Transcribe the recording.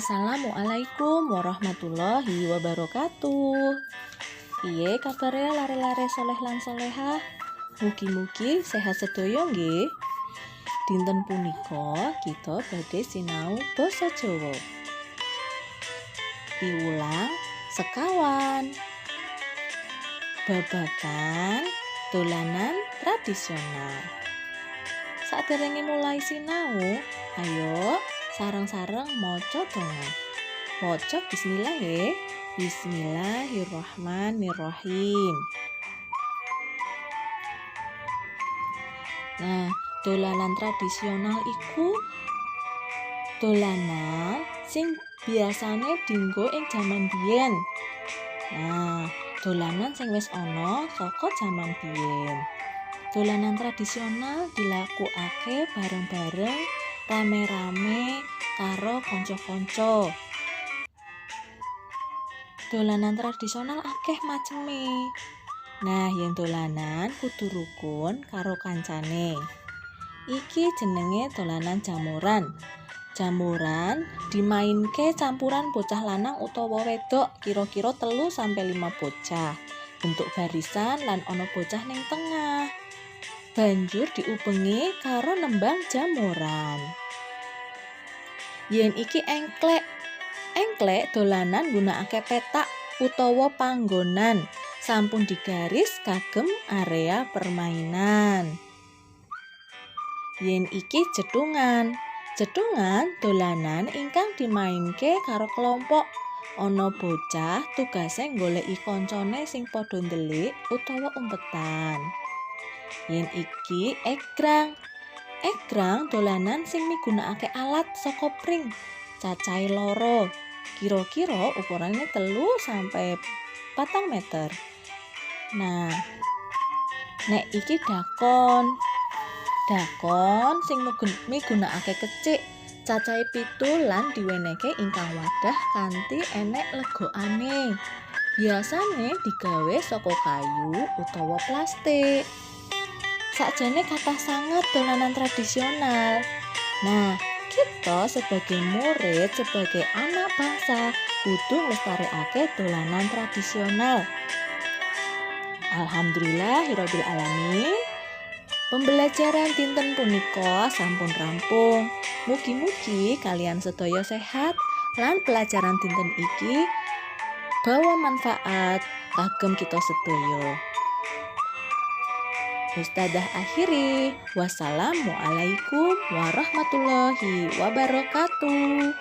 Assalamualaikum warahmatullahi wabarakatuh. Piye kabare lare-lare soleh lan solehah? Mugi-mugi sehat sedaya nggih. Dinten punika kita badhe sinau basa Jawa. Piwulang sekawan. Babagan dolanan tradisional. Saderenge mulai sinau, ayo sareng-sareng maca donga. Maca bismillah nggih. Bismillahirrahmanirrahim. Nah, dolanan tradisional iku dolanan sing biasane dienggo ing jaman biyen. Nah, dolanan sing wis ana saka jaman biyen. Dolanan tradisional dilakokake bareng-bareng, rame-rame karo kanca-kanca. Dolanan tradisional akeh maceme. Nah, yen dolanan kudu rukun karo kancane. Iki jenenge dolanan jamuran. Jamuran dimainke campuran bocah lanang utawa wedok, kira-kira 3-5 bocah. Bentuk barisan lan ana bocah ning tengah. Banjur diubengi karo nembang jamuran. Yen iki engklek dolanan nggunakake petak utawa panggonan sampun digaris kagem area permainan. Yen iki jedhungan dolanan ingkang dimainke karo kelompok. Ana bocah tugase goleki kancane sing padha ndelik utawa umpetan. Yen iki egrang dolanan sing migunakake alat saka pring. Cacahe 2, kira-kira ukurane 3-4 meter. Nah, nek iki dakon sing migunakake kecik, cacahe 7 lan diwenehke ingkang wadah kanthi enek legokane. Biasane digawe saka kayu utawa plastik. Sakjane kathah sanget dolanan tradisional. Nah, kita sebagai murid, sebagai anak bangsa, kudu nglestarekake dolanan tradisional. Alhamdulillahirabbil alamin. Pembelajaran dinten punika sampun rampung. Mugi-mugi kalian sedaya sehat lan pelajaran dinten iki bawa manfaat kagem kita sedaya. Ustadzah akhiri, wassalamualaikum warahmatullahi wabarakatuh.